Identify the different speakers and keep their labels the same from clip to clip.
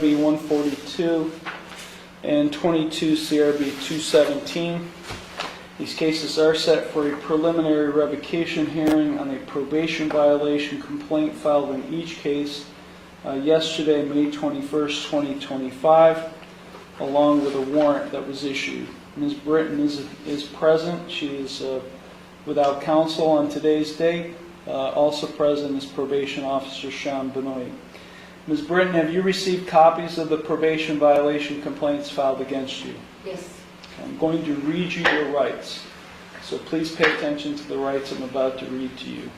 Speaker 1: CRB 142 and 22 CRB 217. These cases are set for a preliminary revocation hearing on a probation violation complaint filed in each case yesterday, May 21st, 2025, along with a warrant that was issued. Ms. Britton is present. She is without counsel on today's date. Also present is Probation Officer Sean Benoit. Ms. Britton, have you received copies of the probation violation complaints filed against you?
Speaker 2: Yes.
Speaker 1: I'm going to read you your rights, so please pay attention to the rights I'm about to read to you.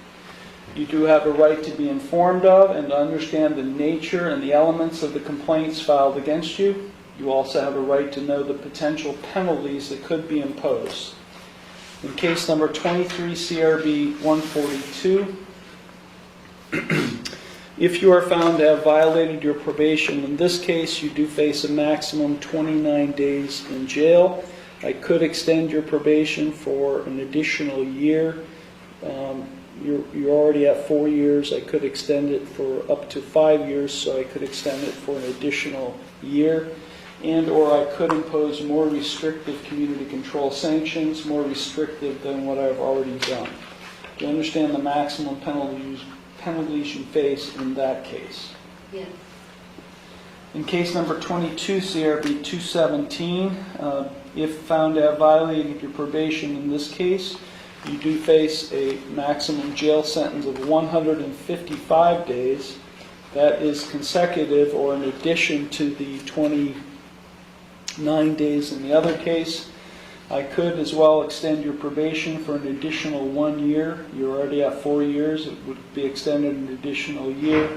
Speaker 1: You do have a right to be informed of and to understand the nature and the elements of the complaints filed against you. You also have a right to know the potential penalties that could be imposed. In case number 23 CRB 142, if you are found to have violated your probation, in this case you do face a maximum 29 days in jail. I could extend your probation for an additional year. You're already at 4 years. I could extend it for up to 5 years, so I could extend it for an additional year. And or I could impose more restrictive community control sanctions, more restrictive than what I've already done. Do you understand the maximum penalties you face in that case?
Speaker 2: Yes.
Speaker 1: In case number 22 CRB 217, if found to have violated your probation in this case, you do face a maximum jail sentence of 155 days. That is consecutive or in addition to the 29 days in the other case. I could as well extend your probation for an additional 1 year. You're already at 4 years. It would be extended an additional year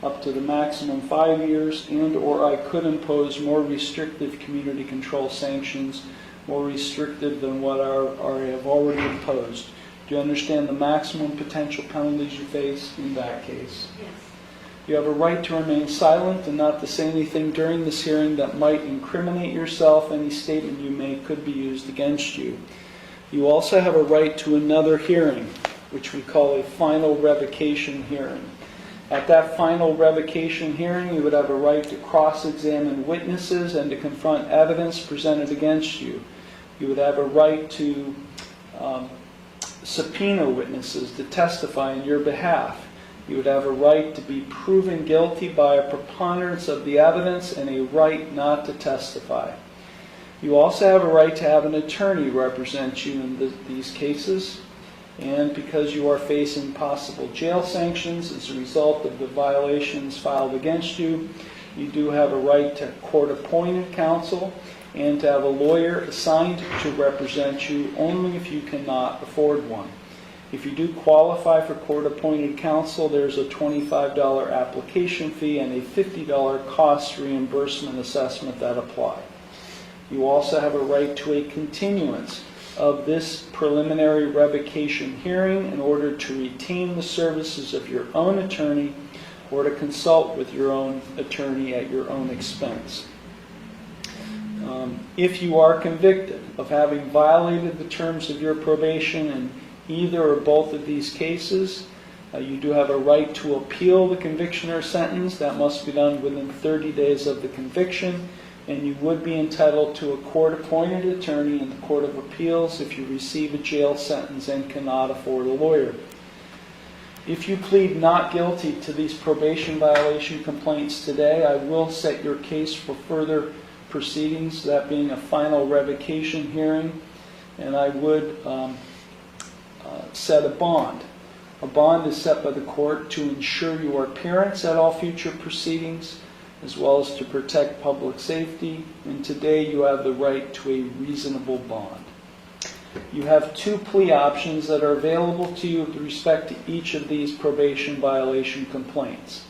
Speaker 1: up to the maximum 5 years, and or I could impose more restrictive community control sanctions, more restrictive than what I have already imposed. Do you understand the maximum potential penalties you face in that case?
Speaker 2: Yes.
Speaker 1: You have a right to remain silent and not to say anything during this hearing that might incriminate yourself. Any statement you make could be used against you. You also have a right to another hearing, which we call a final revocation hearing. At that final revocation hearing, you would have a right to cross-examine witnesses and to confront evidence presented against you. You would have a right to subpoena witnesses to testify in your behalf. You would have a right to be proven guilty by a preponderance of the evidence and a right not to testify. You also have a right to have an attorney represent you in these cases. And because you are facing possible jail sanctions as a result of the violations filed against you, you do have a right to court-appointed counsel and to have a lawyer assigned to represent you only if you cannot afford one. If you do qualify for court-appointed counsel, there's a $25 application fee and a $50 cost reimbursement assessment that apply. You also have a right to a continuance of this preliminary revocation hearing in order to retain the services of your own attorney or to consult with your own attorney at your own expense. If you are convicted of having violated the terms of your probation in either or both of these cases, you do have a right to appeal the conviction or sentence. That must be done within 30 days of the conviction. And you would be entitled to a court-appointed attorney in the Court of Appeals if you receive a jail sentence and cannot afford a lawyer. If you plead not guilty to these probation violation complaints today, I will set your case for further proceedings, that being a final revocation hearing, and I would set a bond. A bond is set by the court to ensure your appearance at all future proceedings, as well as to protect public safety, and today you have the right to a reasonable bond. You have 2 plea options that are available to you with respect to each of these probation violation complaints.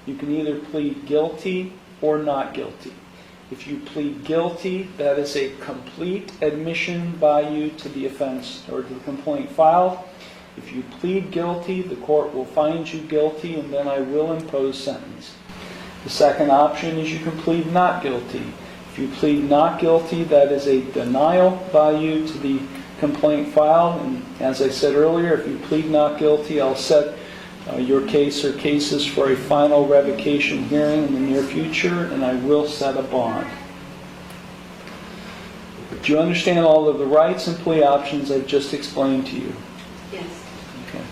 Speaker 1: You can either plead guilty or not guilty. If you plead guilty, that is a complete admission by you to the offense or to the complaint filed. If you plead guilty, the court will find you guilty and then I will impose sentence. The second option is you can plead not guilty. If you plead not guilty, that is a denial by you to the complaint filed. And as I said earlier, if you plead not guilty, I'll set your case or cases for a final revocation hearing in the near future, and I will set a bond. Do you understand all of the rights and plea options I've just explained to you?
Speaker 2: Yes.
Speaker 1: Okay.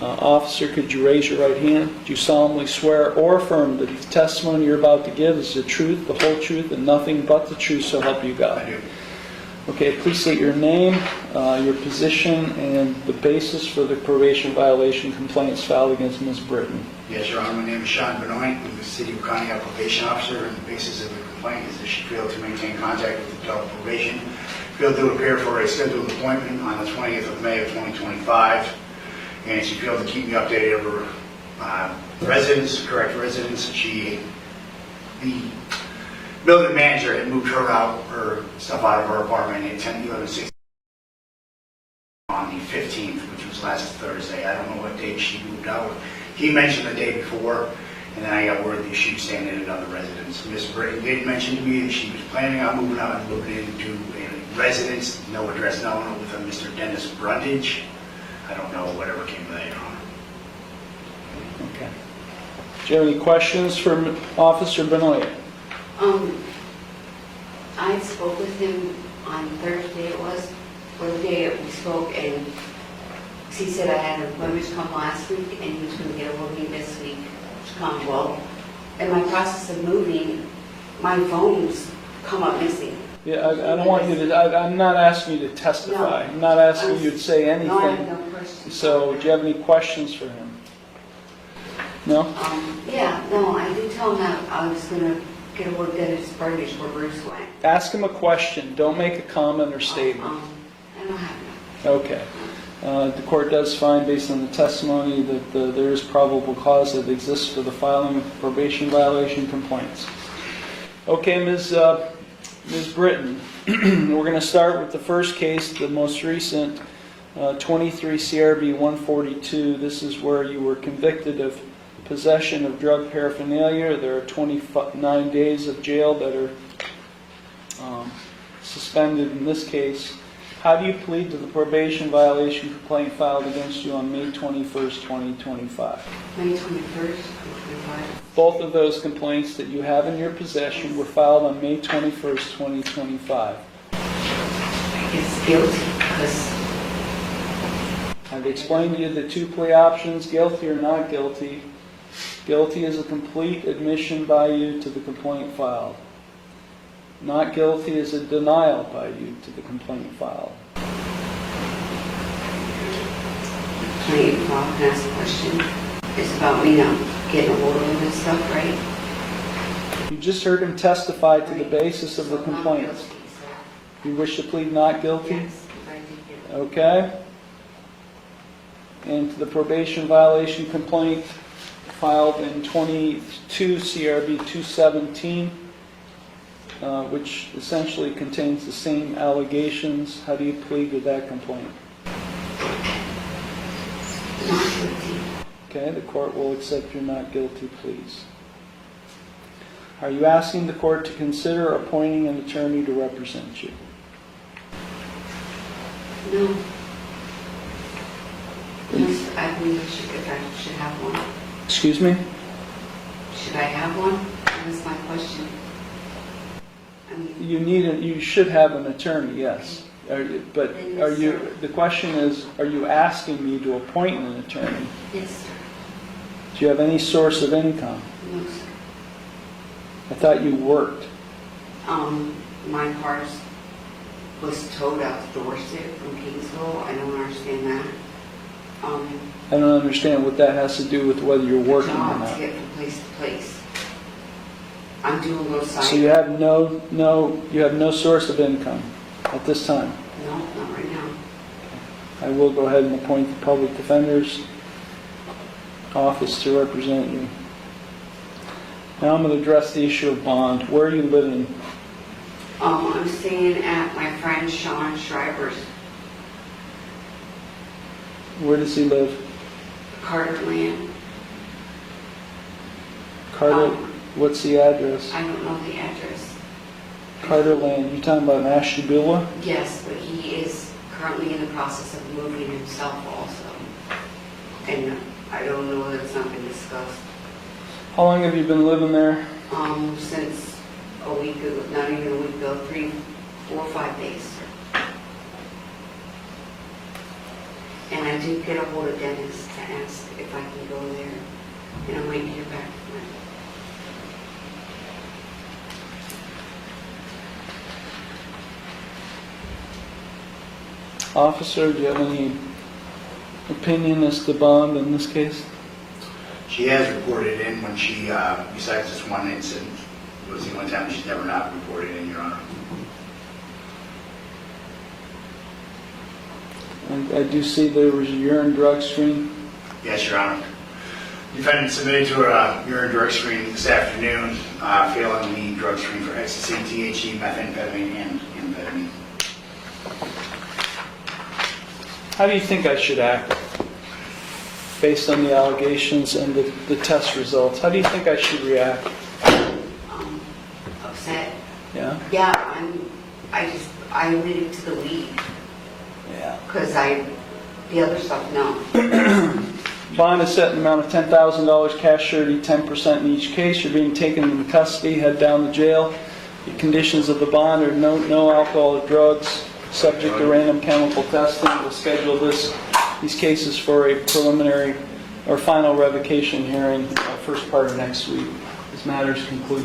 Speaker 1: Officer, could you raise your right hand? Do you solemnly swear or affirm that the testimony you're about to give is the truth, the whole truth, and nothing but the truth, so help you God?
Speaker 3: I do.
Speaker 1: Okay, please state your name, your position, and the basis for the probation violation complaints filed against Ms. Britton.
Speaker 3: Yes, Your Honor, my name is Sean Benoit. I'm the City of Conneaut probation officer, and the basis of the complaint is that she failed to maintain contact with the adult of probation, failed to appear for a scheduled appointment on the 20th of May of 2025, and she failed to keep me updated of her correct residence. The building manager had moved her stuff out of her apartment at 10/11/6 on the 15th, which was last Thursday. I don't know what date she moved out. He mentioned the day before, and then I got word that she was staying in another residence. Ms. Britton did mention to me that she was planning on moving out and moving into a residence, no address known, with a Mr. Dennis Brundage. I don't know whatever came of that, Your Honor.
Speaker 1: Okay. Do you have any questions for Officer Benoit?
Speaker 2: I spoke with him on Thursday, it was, or the day that we spoke, and he said I had an appointment to come last week, and he was going to get a hold of me this week to come. Well, in my process of moving, my phone's come up missing.
Speaker 1: Yeah, I don't want you to, I'm not asking you to testify.
Speaker 2: No.
Speaker 1: I'm not asking you to say anything.
Speaker 2: No, I have no questions.
Speaker 1: So, do you have any questions for him? No?
Speaker 2: Yeah, no, I did tell him that I was going to get a hold of Dennis Brundage where Bruce went.
Speaker 1: Ask him a question. Don't make a comment or statement.
Speaker 2: I don't have
Speaker 1: Okay. The court does find, based on the testimony, that there is probable cause that exists for the filing of probation violation complaints. Okay, Ms. Britton, we're going to start with the first case, the most recent, 23 CRB 142. This is where you were convicted of possession of drug paraphernalia. There are 29 days of jail that are suspended in this case. How do you plead to the probation violation complaint filed against you on May 21st, 2025?
Speaker 2: May 21st, 2025.
Speaker 1: Both of those complaints that you have in your possession were filed on May 21st, 2025.
Speaker 2: I guess guilty because
Speaker 1: I've explained to you the two plea options, guilty or not guilty. Guilty is a complete admission by you to the complaint filed. Not guilty is a denial by you to the complaint filed.
Speaker 2: Can I ask a question? It's about me not getting a hold of him and stuff, right?
Speaker 1: You just heard him testify to the basis of the complaints. You wish to plead not guilty?
Speaker 2: Yes, I did get it.
Speaker 1: Okay. And to the probation violation complaint filed in 22 CRB 217, which essentially contains the same allegations. How do you plead with that complaint?
Speaker 2: Not guilty.
Speaker 1: Okay, the court will accept your not guilty pleas. Are you asking the court to consider appointing an attorney to represent you?
Speaker 2: No. Yes, I believe I should have one.
Speaker 1: Excuse me?
Speaker 2: Should I have one? That's my question. I mean,
Speaker 1: You should have an attorney, yes. The question is, are you asking me to appoint an attorney?
Speaker 2: yes, sir.
Speaker 1: Do you have any source of income?
Speaker 2: No, sir.
Speaker 1: I thought you worked.
Speaker 2: My car was towed out to Dorset from Kingsville. I don't understand that.
Speaker 1: I don't understand what that has to do with whether you're working or
Speaker 2: Job to
Speaker 1: not.
Speaker 2: get from place to place. I'm doing those sites.
Speaker 1: So you have no source of income at this time.
Speaker 2: No, not right now.
Speaker 1: I will go ahead and appoint the public defender's office to represent you. Now I'm going to address the issue of bond. Where are you living?
Speaker 2: I'm staying at my friend Sean Schreiber's,
Speaker 1: Where does he live?
Speaker 2: Carter Land.
Speaker 1: Carter. What's the address?
Speaker 2: I don't know the address.
Speaker 1: Carter Land. You talking about Ashtabula?
Speaker 2: Yes, but he is currently in the process of moving himself also. And I don't know that it's not been discussed.
Speaker 1: How long have you been living there?
Speaker 2: Since a week ago, not even a week ago, 3, 4, 5 days. And I did get a hold of Dennis to ask if I can go there, and I'm waiting to hear back from him.
Speaker 1: Officer, do you have any opinion as to bond in this case?
Speaker 3: She has reported in when she, besides this one incident, it was the only time she's never not reported in, Your Honor.
Speaker 1: I do see there was a urine drug screen.
Speaker 3: Yes, Your Honor. Defendant submitted to a urine drug screen this afternoon, failing the drug screen for ecstasy, THC, methamphetamine, and amphetamine.
Speaker 1: How do you think I should act based on the allegations and the test results? How do you think I should react?
Speaker 2: Upset.
Speaker 1: Yeah?
Speaker 2: Yeah, I leave it to the lead,
Speaker 1: Yeah.
Speaker 2: because the other stuff, no.
Speaker 1: Bond is set in the amount of $10,000, cash surety 10% in each case. You're being taken into custody, head down to jail. The conditions of the bond are no alcohol or drugs, subject to random chemical testing. We'll schedule these cases for a preliminary or final revocation hearing first part of next week. This matter is concluded.